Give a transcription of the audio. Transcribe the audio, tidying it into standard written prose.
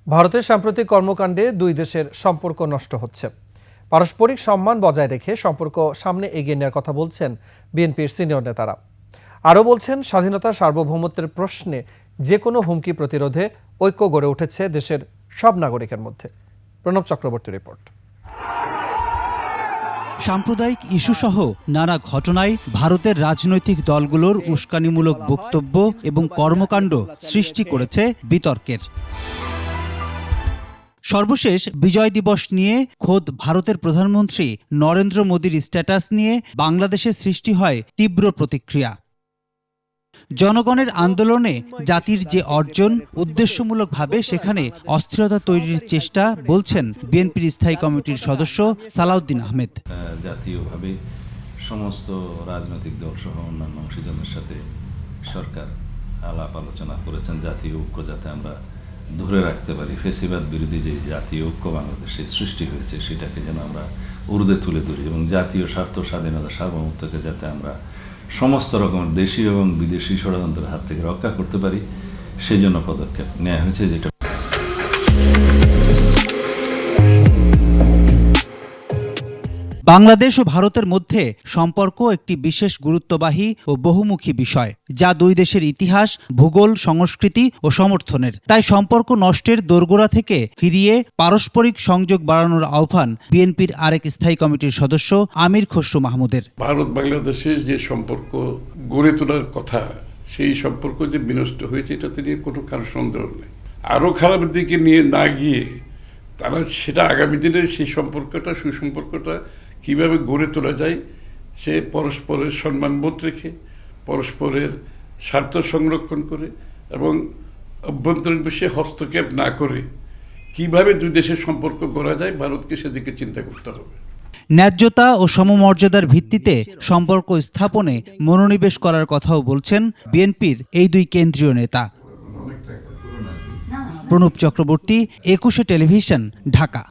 ভারতের সাম্প্রতিক কর্মকাণ্ডে দুই দেশের সম্পর্ক নষ্ট হচ্ছে। পারস্পরিক সম্মান বজায় রেখে সম্পর্ক সামনে এগিয়ে নেওয়ার কথা বলছেন বিএনপির সিনিয়র নেতারা। আরও বলছেন, স্বাধীনতা সার্বভৌমত্বের প্রশ্নে যে কোনো হুমকি প্রতিরোধে ঐক্য গড়ে উঠেছে দেশের সব নাগরিকের মধ্যে। প্রণব চক্রবর্তী রিপোর্ট। সাম্প্রদায়িক ইস্যুসহ নানা ঘটনায় ভারতের রাজনৈতিক দলগুলোর উস্কানিমূলক বক্তব্য এবং কর্মকাণ্ড সৃষ্টি করেছে বিতর্কের। সর্বশেষ বিজয় দিবস নিয়ে খোদ ভারতের প্রধানমন্ত্রী নরেন্দ্র মোদীর স্ট্যাটাস নিয়ে বাংলাদেশে সৃষ্টি হয় তীব্র প্রতিক্রিয়া। জনগণের আন্দোলনে জাতির যে অর্জন, উদ্দেশ্যমূলকভাবে সেখানে অস্থিরতা তৈরির চেষ্টা বলছেন বিএনপির স্থায়ী কমিটির সদস্য সালাউদ্দিন আহমেদ। জাতীয়ভাবে সমস্ত রাজনৈতিক দল সহ অন্যান্য অংশীজনের সাথে সরকার আলাপ আলোচনা করেছেন জাতীয় ঐক্য যাতে আমরা ধরে রাখতে পারি। ফেসিবাদ বিরোধী যে জাতীয় ঐক্য বাংলাদেশে সৃষ্টি হয়েছে সেটাকে যেন আমরা ঊর্ধ্বে তুলে ধরি এবং জাতীয় স্বার্থ, স্বাধীনতা, সার্বভৌমত্বকে যাতে আমরা সমস্ত রকমের দেশীয় এবং বিদেশি ষড়যন্ত্রের হাত থেকে রক্ষা করতে পারি, সেই জন্য পদক্ষেপ নেওয়া হয়েছে। যেটা বাংলাদেশ ও ভারতের মধ্যে সম্পর্ক একটি বিশেষ গুরুত্ববাহী ও বহুমুখী বিষয়, যা দুই দেশের ইতিহাস, ভূগোল, সংস্কৃতি ও সমর্থনের। তাই সম্পর্ক নষ্টের দোরগোড়া থেকে ফিরিয়ে পারস্পরিক সংযোগ বাড়ানোর আহ্বান বিএনপির আরেক স্থায়ী কমিটির সদস্য আমির খসরু মাহমুদের। ভারত বাংলাদেশের যে সম্পর্ক গড়ে তোলার কথা, সেই সম্পর্ক যে বিনষ্ট হয়েছে এটাতে নিয়ে কোনো কারো সন্দেহ নেই। আরও খারাপের দিকে নিয়ে না গিয়ে তারা সেটা আগামী দিনে সেই সম্পর্কটা, সুসম্পর্কটা কিভাবে গড়ে তোলা যায়, সে পরস্পরের সম্মানবোধ রেখে, পরস্পরের স্বার্থ সংরক্ষণ করে এবং অভ্যন্তরীণ বিষয়ে হস্তক্ষেপ না করে কিভাবে দুই দেশের সম্পর্ক গড়া যায়, ভারতকে সেদিকে চিন্তা করতে হবে। ন্যায্যতা ও সমমর্যাদার ভিত্তিতে সম্পর্ক স্থাপনে মনোনিবেশ করার কথাও বলছেন বিএনপির এই দুই কেন্দ্রীয় নেতা। প্রণব চক্রবর্তী, 21 টেলিভিশন, ঢাকা।